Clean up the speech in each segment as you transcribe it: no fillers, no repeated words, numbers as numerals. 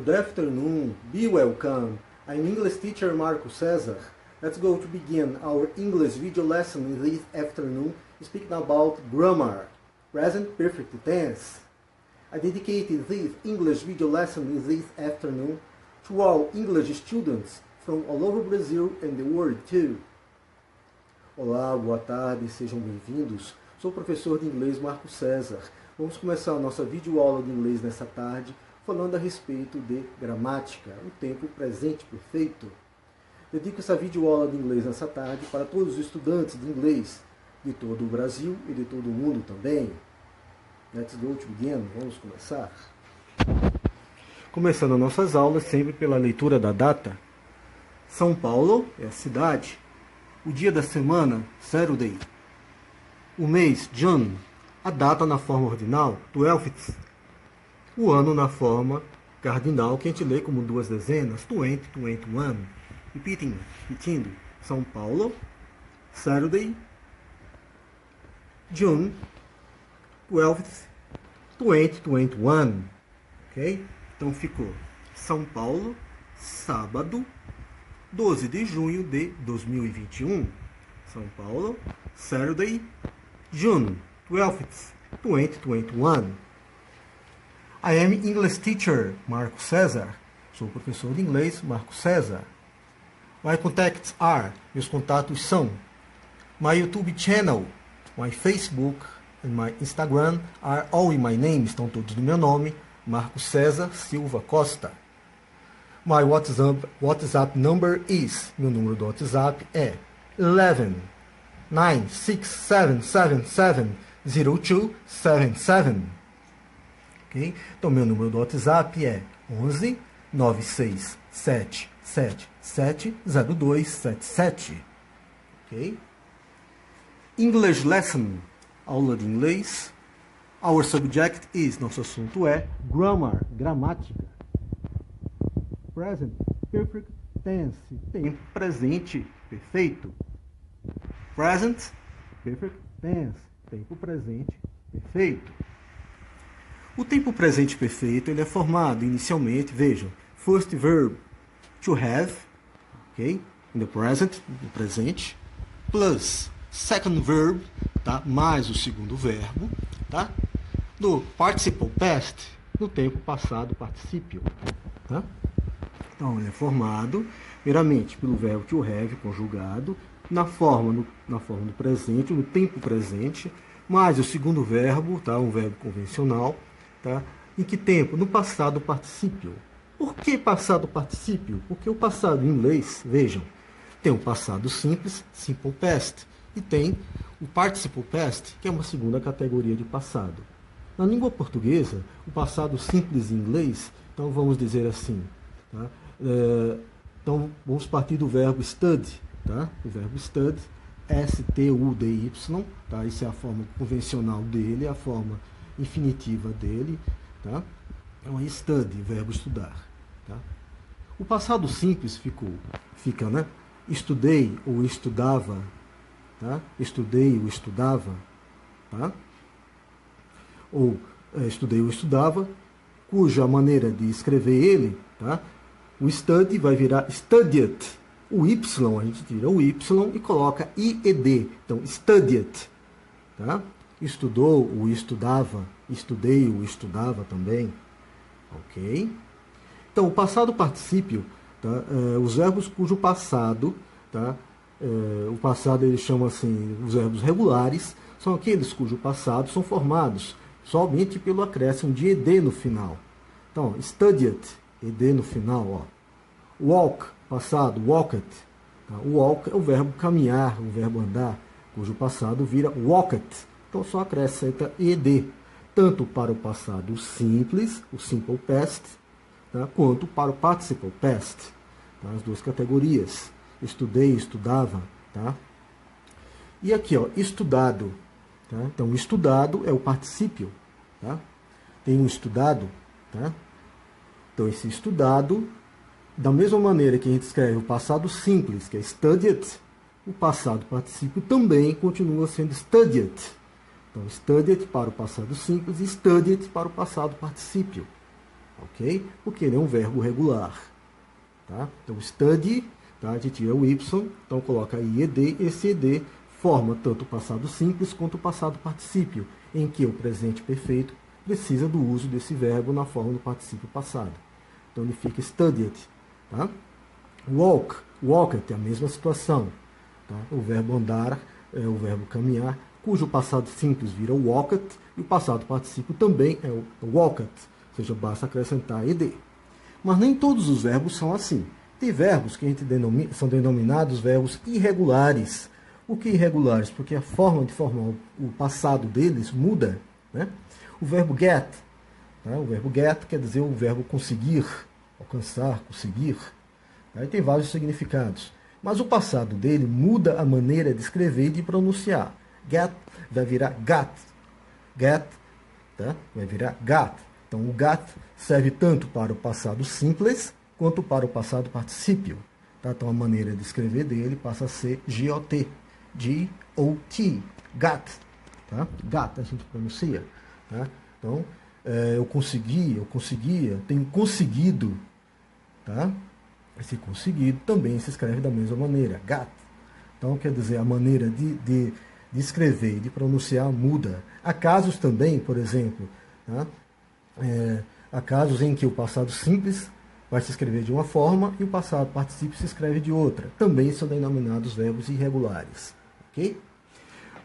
good afternoon, be welcome. I'm English teacher Marco Cesar. Let's go to begin our English video lesson this afternoon, speaking about grammar, present perfect tense. I dedicated this English video lesson this afternoon to all English students from all over Brazil and the world too. Olá, boa tarde, sejam bem-vindos. Sou o professor de inglês Marco Cesar. Vamos começar a nossa videoaula de inglês nessa tarde, falando a respeito de gramática, o tempo presente perfeito. Dedico essa videoaula de inglês nessa tarde para todos os estudantes de inglês de todo o Brasil e de todo o mundo também. Let's go to begin. Vamos começar. Começando nossas aulas sempre pela leitura da data. São Paulo é a cidade. O dia da semana, Saturday. O mês, June. A data na forma ordinal, 12th. O ano na forma cardinal, que a gente lê como duas dezenas, 20, 21. Repetindo. São Paulo, Saturday, June, 12th, 2021. Ok? Então ficou São Paulo, sábado, 12 de junho de 2021. São Paulo, Saturday, June 12th, 2021. I am English teacher Marco Cesar. Sou professor de inglês Marco Cesar. My contacts are, meus contatos são. My YouTube channel, my Facebook and my Instagram are all in my name, estão todos no meu nome, Marco Cesar Silva Costa. My WhatsApp number is, meu número do WhatsApp é 11 967770277. Ok? Então, meu número do WhatsApp é 11 967770277. Ok? English lesson, aula de inglês. Our subject is, nosso assunto é grammar, gramática. Present perfect tense, tempo presente perfeito. Present perfect tense, tempo presente perfeito. O tempo presente perfeito ele é formado inicialmente, vejam, first verb to have, ok? In the present, no presente, plus second verb, tá? Mais o segundo verbo, tá? Do participle past, no tempo passado particípio, tá? Então, ele é formado, primeiramente, pelo verbo to have conjugado, na forma do presente, no tempo presente, mais o segundo verbo, tá? Um verbo convencional, tá? Em que tempo? No passado particípio. Por que passado particípio? Porque o passado em inglês, vejam, tem o passado simples, simple past, e tem o participle past, que é uma segunda categoria de passado. Na língua portuguesa, o passado simples em inglês, então vamos dizer assim, tá? Então, vamos partir do verbo study, tá? O verbo study, S-T-U-D-Y, tá? Essa é a forma convencional dele, a forma infinitiva dele, tá? Então, é study, verbo estudar, tá? O passado simples fica, né? Estudei ou estudava, tá? Estudei ou estudava, tá? Ou estudei ou estudava, cuja maneira de escrever ele, tá? O study vai virar studied. O Y, a gente tira o Y e coloca IED. Então, studied. Tá? Estudou ou estudava. Estudei ou estudava também. Ok? Então, o passado particípio, tá? Os verbos cujo passado, tá? O passado ele chama assim, os verbos regulares, são aqueles cujo passado são formados somente pelo acréscimo de ED no final. Então, studied. ED no final, ó. Walk, passado, walked. Tá? Walk é o verbo caminhar, o verbo andar, cujo passado vira walked. Então só acrescenta ED, tanto para o passado simples, o simple past, tá? Quanto para o participle past. Tá? As duas categorias. Estudei, estudava. Tá? E aqui, ó, estudado. Tá? Então, estudado é o particípio. Tá? Tem um estudado, tá? Então, esse estudado, da mesma maneira que a gente escreve o passado simples, que é studied, o passado particípio também continua sendo studied. Então, studied para o passado simples e studied para o passado particípio. ok? Porque ele é um verbo regular. Tá? Então, study, tá? A gente tira o y, então coloca aí ed. Esse ed forma tanto o passado simples quanto o passado particípio, em que o presente perfeito precisa do uso desse verbo na forma do particípio passado. Então, ele fica studied. Tá? Walk, walked é a mesma situação. Tá? O verbo andar é o verbo caminhar, cujo passado simples vira walked, e o passado particípio também é o walked, ou seja, basta acrescentar ed. Mas nem todos os verbos são assim. Tem verbos que a gente são denominados verbos irregulares. Por que irregulares? Porque a forma de formar o passado deles muda. Né? O verbo get, tá? O verbo get quer dizer o verbo conseguir, alcançar, conseguir. Aí tem vários significados. Mas o passado dele muda a maneira de escrever e de pronunciar. Get vai virar got. Get, tá? Vai virar got. Então, o got serve tanto para o passado simples quanto para o passado particípio. Tá? Então, a maneira de escrever dele passa a ser G-O-T. G-O-T. Got. Tá? Got a gente pronuncia. Tá? Então, eu conseguia, tenho conseguido. Tá? Esse conseguido também se escreve da mesma maneira. Got. Então, quer dizer, a maneira de escrever e de pronunciar muda. Há casos também, por exemplo, tá? Há casos em que o passado simples vai se escrever de uma forma e o passado particípio se escreve de outra. Também são denominados verbos irregulares. Ok?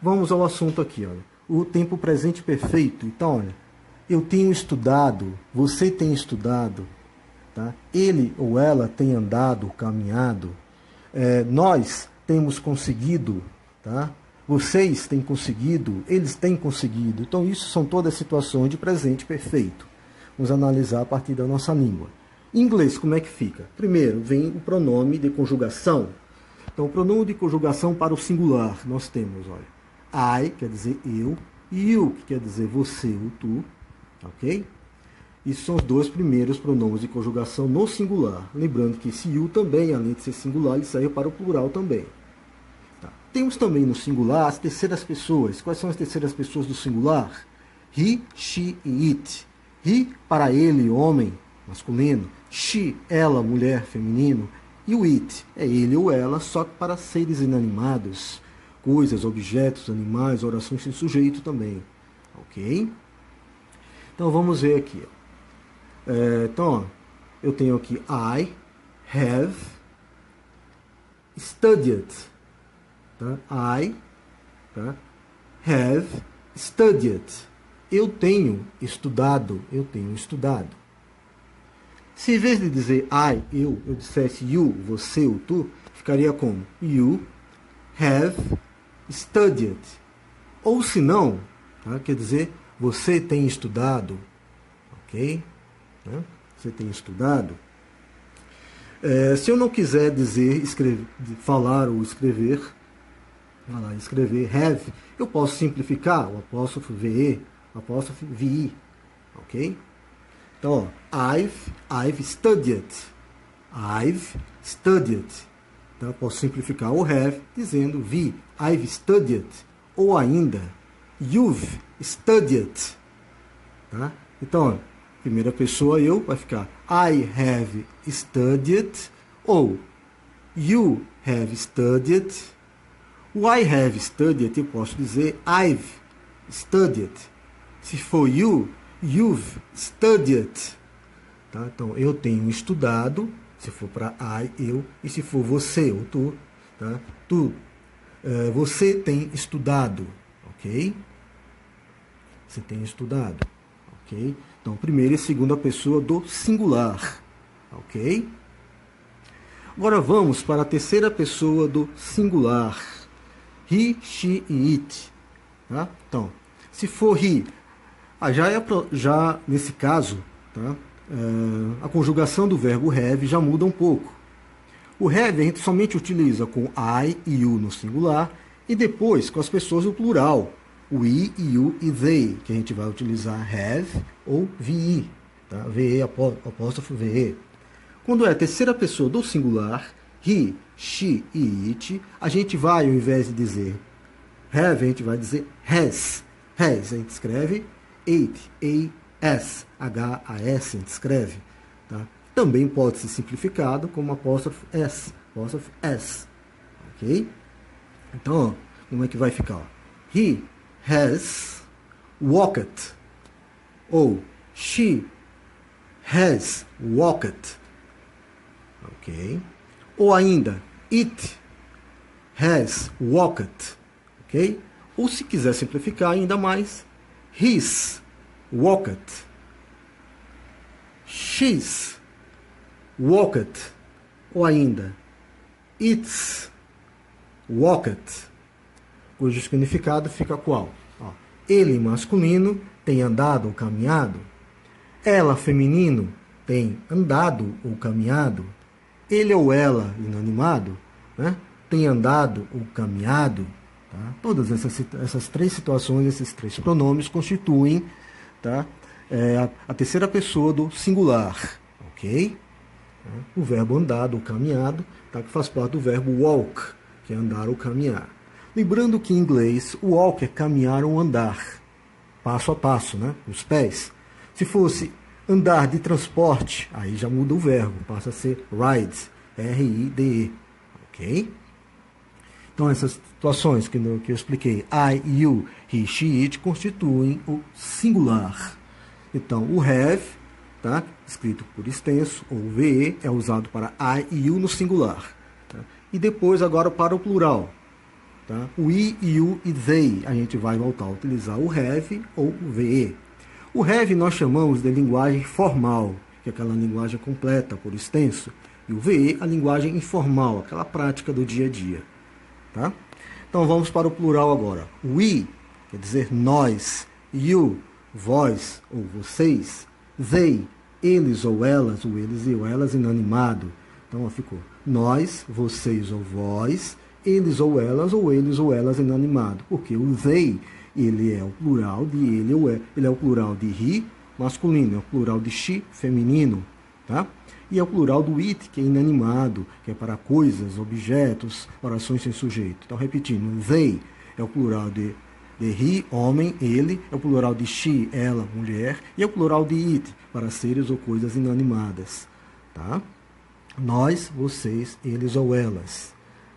Vamos ao assunto aqui. Olha. O tempo presente perfeito. Então, olha, eu tenho estudado, você tem estudado, tá? Ele ou ela tem andado, caminhado, nós temos conseguido, tá? Vocês têm conseguido, eles têm conseguido. Então, isso são todas situações de presente perfeito. Vamos analisar a partir da nossa língua. Em inglês, como é que fica? Primeiro, vem o pronome de conjugação. Então, o pronome de conjugação para o singular, nós temos, olha, I, quer dizer eu, e you, que quer dizer você ou tu, ok? Isso são os dois primeiros pronomes de conjugação no singular. Lembrando que esse you também, além de ser singular, ele serve para o plural também. Temos também no singular as terceiras pessoas. Quais são as terceiras pessoas do singular? He, she e it. He, para ele, homem, masculino. She, ela, mulher, feminino. E o it é ele ou ela, só que para seres inanimados. Coisas, objetos, animais, orações sem sujeito também. Ok? Então vamos ver aqui. Então, eu tenho aqui I have studied. Tá? I have studied. Eu tenho estudado. Eu tenho estudado. Se em vez de dizer I, eu dissesse you, você ou tu, ficaria como you have studied. Ou se não, tá? Quer dizer, você tem estudado. Ok? Você tem estudado. Se eu não quiser dizer, falar ou escrever, have, eu posso simplificar o apóstrofo VE, o apóstrofo VI, ok? Então, ó, I've studied. I've studied. Então, eu posso simplificar o have dizendo vi, I've studied. Ou ainda, you've studied. Tá? Então, ó, primeira pessoa eu vai ficar I have studied. Ou you have studied. O I have studied, eu posso dizer I've studied. Se for you, you've studied. Tá? Então, eu tenho estudado, se for para I, eu, e se for você ou tu, tá? Você tem estudado, ok? Você tem estudado, ok? Então, primeira e segunda pessoa do singular, ok? Agora vamos para a terceira pessoa do singular. He, she e it. Tá? Então, se for he, já nesse caso, tá? A conjugação do verbo have já muda um pouco. O have a gente somente utiliza com I e you no singular e depois com as pessoas no plural. We, you e they, que a gente vai utilizar have ou vi, tá? VE, apóstrofo VE. Quando é a terceira pessoa do singular, he, she e it, a gente vai, ao invés de dizer have, a gente vai dizer has. Has, a gente escreve it, S, H-A-S, a gente escreve, tá? Também pode ser simplificado como apóstrofo S, ok? Então, ó, como é que vai ficar? Ó? He has walked, ou she has walked, ok? Ou ainda, it has walked, ok? Ou se quiser simplificar ainda mais, his walked, she's walked, ou ainda, it's walked, cujo significado fica qual? Ó, ele masculino tem andado ou caminhado, ela feminino tem andado ou caminhado, ele ou ela inanimado, né, tem andado ou caminhado. Tá? Todas essas três situações, esses três pronomes constituem, tá, a terceira pessoa do singular, ok? O verbo andado ou caminhado, tá, que faz parte do verbo walk, que é andar ou caminhar. Lembrando que em inglês, walk é caminhar ou andar, passo a passo, né, os pés. Se fosse andar de transporte, aí já muda o verbo, passa a ser ride, R-I-D-E, ok? Então, essas situações que eu expliquei, I, you, he, she, it, constituem o singular. Então, o have, tá, escrito por extenso, ou VE, é usado para I e you no singular. Tá? E depois, agora, para o plural. Tá? O I, you e they, a gente vai voltar a utilizar o have ou o VE. O have nós chamamos de linguagem formal, que é aquela linguagem completa, por extenso. E o VE, a linguagem informal, aquela prática do dia a dia. Tá? Então vamos para o plural agora. We, quer dizer nós. You, vós ou vocês. They, eles ou elas, ou eles e ou elas inanimado. Então ó, ficou nós, vocês ou vós, eles ou elas inanimado. Porque o they, ele é o plural de ele ou ele é o plural de he, masculino, é o plural de she, feminino, tá? E é o plural do it, que é inanimado, que é para coisas, objetos, orações sem sujeito. Então, repetindo, they é o plural de he, homem, ele, é o plural de she, ela, mulher, e é o plural de it, para seres ou coisas inanimadas. Tá? Nós, vocês, eles ou elas.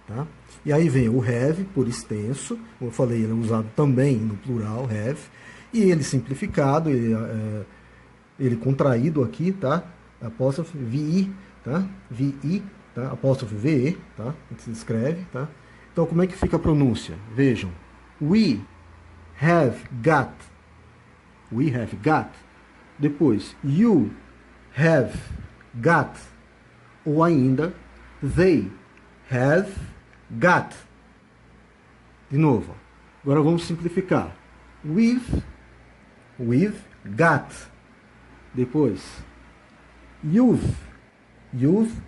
Tá? E aí vem o have, por extenso, como eu falei, ele é usado também no plural, have, e ele simplificado, ele contraído aqui, tá? Apóstrofe VI, tá? VI, tá? Apóstrofe VE, tá? Se escreve, tá? Então, como é que fica a pronúncia? Vejam. We have got. We have got. Depois, you have got. Ou ainda, they have got. De novo. Agora vamos simplificar. We've got. Depois, you've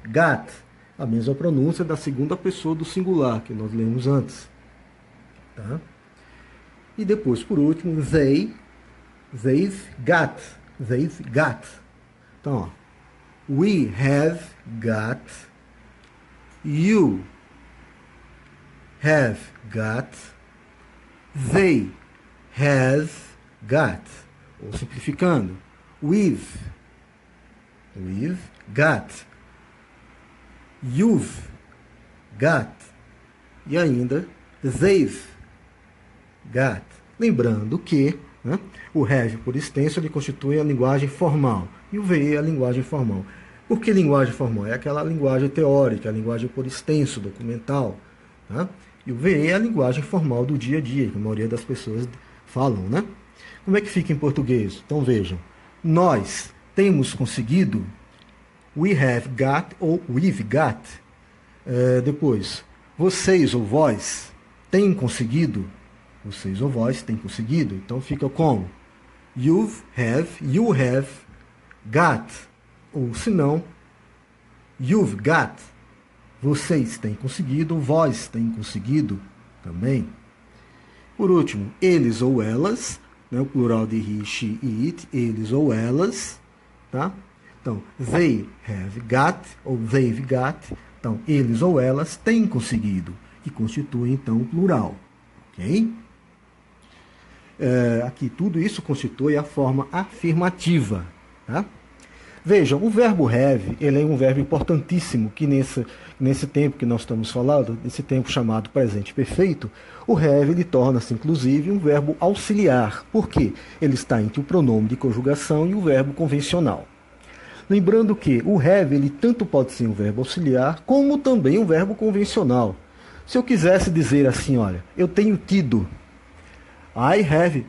got. A mesma pronúncia da segunda pessoa do singular que nós lemos antes. Tá? E depois, por último, they've got. They've got. Então, ó, we have got. You have got. They have got. Ou simplificando, we've got. You've got. E ainda, they've got. Lembrando que, né, o have, por extenso, ele constitui a linguagem formal. E o VE é a linguagem formal. Por que linguagem formal? É aquela linguagem teórica, a linguagem por extenso, documental. Tá? E o VE é a linguagem formal do dia a dia, que a maioria das pessoas falam, né? Como é que fica em português? Então vejam, nós temos conseguido, we have got ou we've got. Depois, vocês ou vós têm conseguido, vocês ou vós têm conseguido. Então fica como? You have got. Ou se não, you've got. Vocês têm conseguido, vós têm conseguido também. Por último, eles ou elas, né, o plural de he, she e it, eles ou elas, tá? Então, they have got, ou they've got, então, eles ou elas têm conseguido, que constitui, então, o plural, ok? aqui tudo isso constitui a forma afirmativa. Tá? Vejam, o verbo have, ele é um verbo importantíssimo que nesse tempo que nós estamos falando, nesse tempo chamado presente perfeito, o have ele torna-se inclusive um verbo auxiliar. Por quê? Ele está entre o pronome de conjugação e o verbo convencional. Lembrando que o have ele tanto pode ser um verbo auxiliar como também um verbo convencional. Se eu quisesse dizer assim, olha, eu tenho tido, I have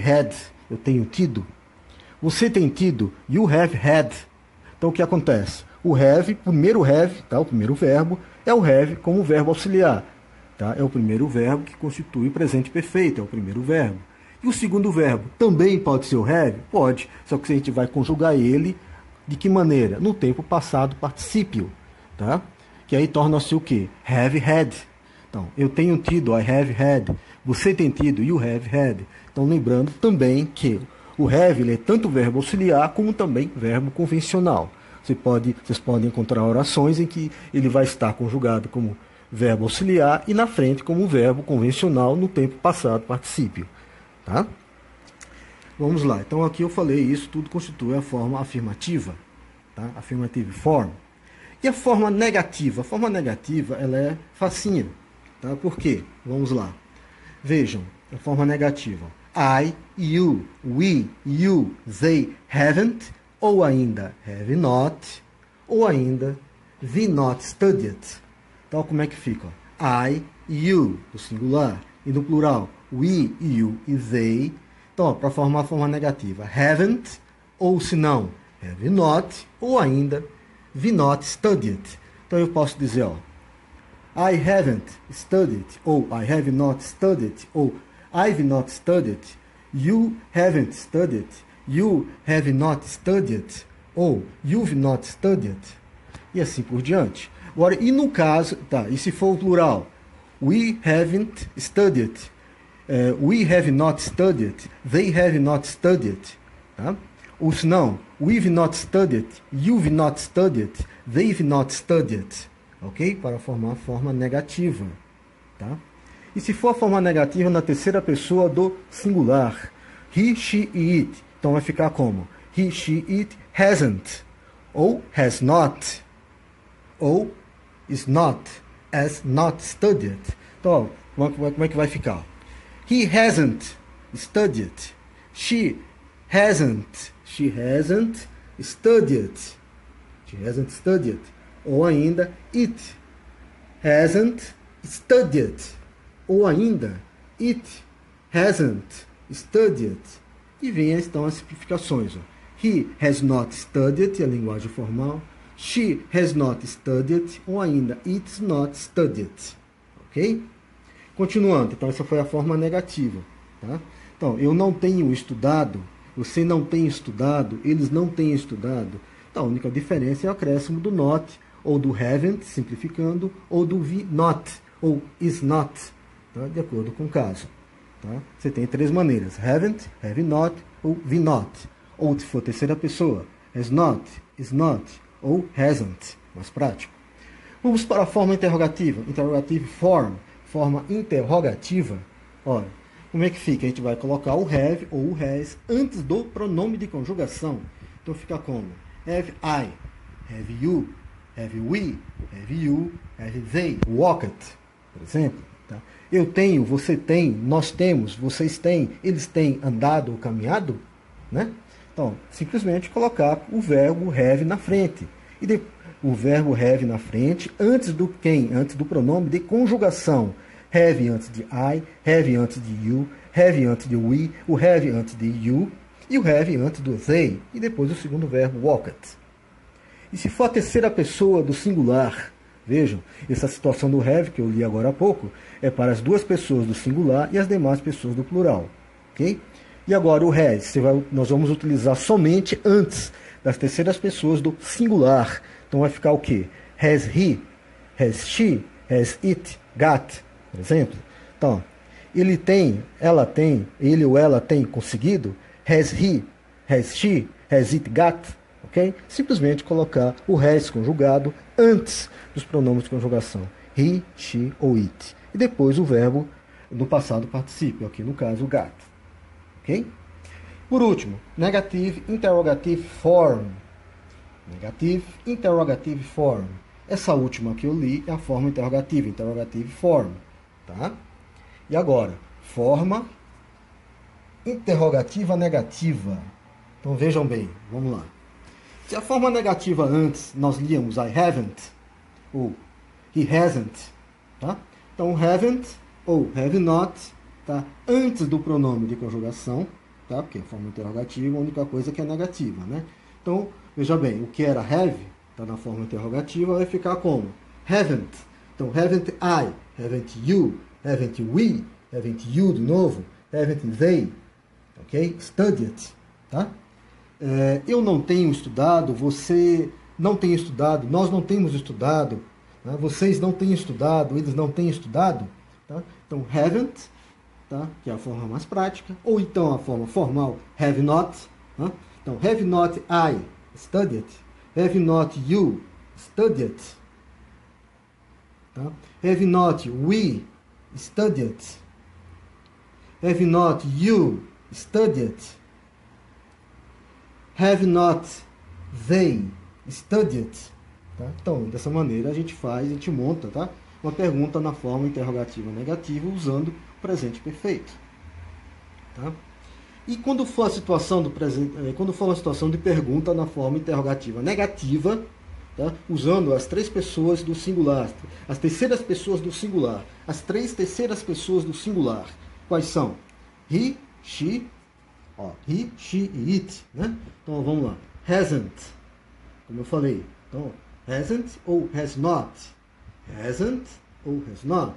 had, eu tenho tido. Você tem tido, you have had. Então o que acontece? O have, primeiro have, tá? O primeiro verbo é o have como verbo auxiliar. Tá? É o primeiro verbo que constitui presente perfeito, é o primeiro verbo. E o segundo verbo também pode ser o have? Pode, só que a gente vai conjugar ele de que maneira? No tempo passado particípio, tá? Que aí torna-se o quê? Have had. Então, eu tenho tido, I have had. Você tem tido, you have had. Então, lembrando também que o have ele é tanto verbo auxiliar como também verbo convencional. Vocês podem encontrar orações em que ele vai estar conjugado como verbo auxiliar e na frente como verbo convencional no tempo passado particípio. Tá? Vamos lá. Então aqui eu falei isso tudo constitui a forma afirmativa, tá? Affirmative form. E a forma negativa? A forma negativa ela é facinha, tá? Por quê? Vamos lá. Vejam, a forma negativa. I, you, we, you, they haven't, ou ainda have not, ou ainda we not studied. Então como é que fica? I, you, no singular, e no plural, we, you e they. Então, para formar a forma negativa, haven't, ou se não, have not, ou ainda we not studied. Então eu posso dizer, ó, I haven't studied, ou I have not studied, ou I've not studied, you haven't studied, you have not studied, ou you've not studied, e assim por diante. Agora, e no caso, tá, e se for o plural, we haven't studied, we have not studied, they have not studied, tá? Ou se não, we've not studied, you've not studied, they've not studied, ok? Para formar a forma negativa, tá? E se for a forma negativa na terceira pessoa do singular, he, she e it, então vai ficar como? He, she, it hasn't, ou has not, ou is not, has not studied. Então, como é que vai ficar? He hasn't studied. She hasn't studied. She hasn't studied. Ou ainda, it hasn't studied. Ou ainda, it hasn't studied. E vem então as simplificações. Ó. He has not studied, a linguagem formal. She has not studied, ou ainda, it's not studied. Ok? Continuando, então essa foi a forma negativa. Tá? Então, eu não tenho estudado, você não tem estudado, eles não têm estudado. Então, a única diferença é o acréscimo do not, ou do haven't, simplificando, ou do we not, ou is not, tá? De acordo com o caso. Tá? Você tem três maneiras, haven't, have not, ou we not. Ou se for terceira pessoa, has not, is not, ou hasn't, mais prático. Vamos para a forma interrogativa, interrogative form, forma interrogativa. Olha, como é que fica? A gente vai colocar o have ou o has antes do pronome de conjugação. Então fica como? Have I, have you, have we, have you, have they, walked, por exemplo. Tá? Eu tenho, você tem, nós temos, vocês têm, eles têm andado ou caminhado, né? Então, simplesmente colocar o verbo have na frente. E o verbo have na frente, antes do quem? Antes do pronome de conjugação. Have antes de I, have antes de you, have antes de we, o have antes de you, e o have antes do they. E depois o segundo verbo, walked. E se for a terceira pessoa do singular, vejam, essa situação do have, que eu li agora há pouco, é para as duas pessoas do singular e as demais pessoas do plural. Ok? E agora o has, nós vamos utilizar somente antes das terceiras pessoas do singular. Então vai ficar o quê? Has he, has she, has it got, por exemplo. Então, ele tem, ela tem, ele ou ela tem conseguido. Has he, has she, has it got, ok? Simplesmente colocar o has conjugado antes dos pronomes de conjugação. He, she ou it. E depois o verbo no passado particípio, aqui no caso o got. Ok? Por último, negative interrogative form. Negative interrogative form. Essa última que eu li é a forma interrogativa, interrogative form. Tá? E agora, forma interrogativa negativa. Então vejam bem, vamos lá. Se a forma negativa antes nós líamos I haven't ou he hasn't, tá? Então haven't ou have not tá antes do pronome de conjugação, tá? Porque a forma interrogativa é a única coisa que é negativa, né? Então, veja bem, o que era have tá na forma interrogativa vai ficar como haven't. Então haven't I, haven't you, haven't we, haven't you de novo, haven't they, ok? Studied, tá? Eu não tenho estudado, você não tem estudado, nós não temos estudado, né? Vocês não têm estudado, eles não têm estudado. Tá? Então, haven't, tá? Que é a forma mais prática, ou então a forma formal, have not. Tá? Então, have not I studied, have not you studied, tá? Have not we studied, have not you studied, have not they studied. Tá? Então, dessa maneira a gente monta, tá? Uma pergunta na forma interrogativa negativa usando o presente perfeito. Tá? E quando for a situação quando for uma situação de pergunta na forma interrogativa negativa, tá? Usando as três pessoas do singular, as terceiras pessoas do singular, as três terceiras pessoas do singular, quais são? He, she, he, she e it, né? Então vamos lá. Hasn't, como eu falei. Então, hasn't ou has not. Hasn't ou has not.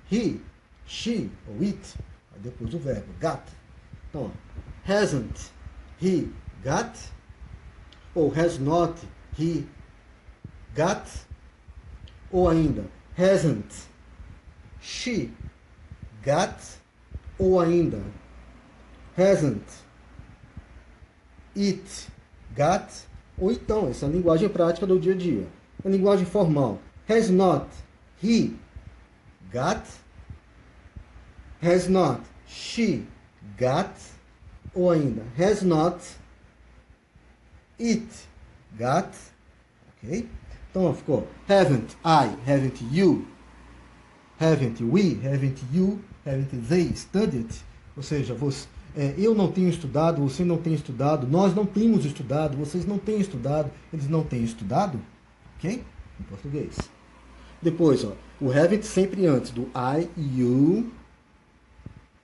He, she ou it. Aí depois o verbo got. Então, hasn't he got? Ou has not he got? Ou ainda, hasn't she got? Ou ainda, hasn't it got? Ou então, essa é a linguagem prática do dia a dia. A linguagem formal. Has not he got? Has not she got? Ou ainda, has not it got? Ok? Então ficou haven't I, haven't you, haven't we, haven't you, haven't they studied? Ou seja, eu não tenho estudado, você não tem estudado, nós não temos estudado, vocês não têm estudado, eles não têm estudado. Ok? Em português. Depois, o haven't sempre antes do I, you,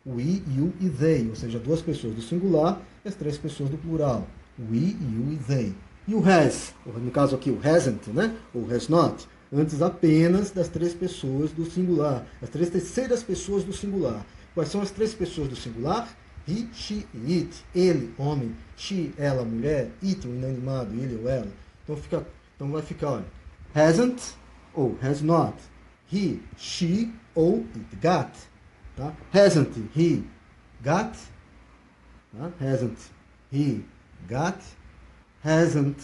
we, you e they. Ou seja, duas pessoas do singular e as três pessoas do plural. We, you e they. E o has, no caso aqui o hasn't, né? Ou has not, antes apenas das três pessoas do singular. As três terceiras pessoas do singular. Quais são as três pessoas do singular? He, she e it. Ele, homem. She, ela, mulher. It, o inanimado. Ele ou ela. Então vai ficar, olha. Hasn't ou has not. He, she ou it got. Tá? Hasn't he got? Tá? Hasn't he got? Hasn't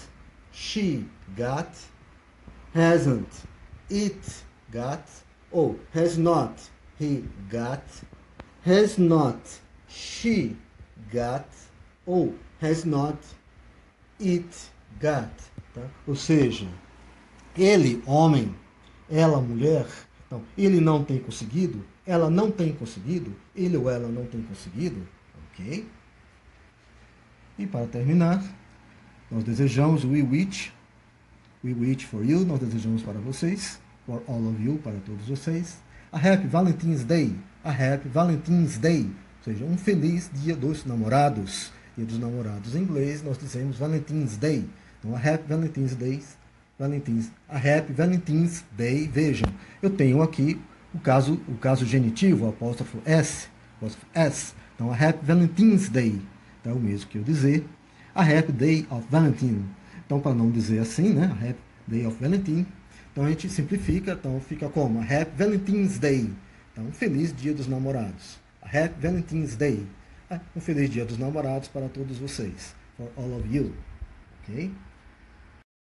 she got? Hasn't it got? Ou has not he got? Has not she got? Ou has not it got? Tá? Ou seja, ele, homem, ela, mulher, então, ele não tem conseguido, ela não tem conseguido, ele ou ela não tem conseguido, ok? E para terminar, nós desejamos we wish for you, nós desejamos para vocês, for all of you, para todos vocês, a Happy Valentine's Day, ou seja, um feliz Dia dos Namorados. Dia dos Namorados em inglês nós dizemos Valentine's Day. Então, a Happy Valentine's Day, a Happy Valentine's Day. Vejam, eu tenho aqui o caso genitivo, o apóstrofo S. Então, a Happy Valentine's Day. Então, é o mesmo que eu dizer a Happy Day of Valentine. Então, para não dizer assim, né? A Happy Day of Valentine. Então, a gente simplifica. Então, fica como? A Happy Valentine's Day. Então, um feliz Dia dos Namorados. A Happy Valentine's Day. Um feliz Dia dos Namorados para todos vocês. For all of you. Ok?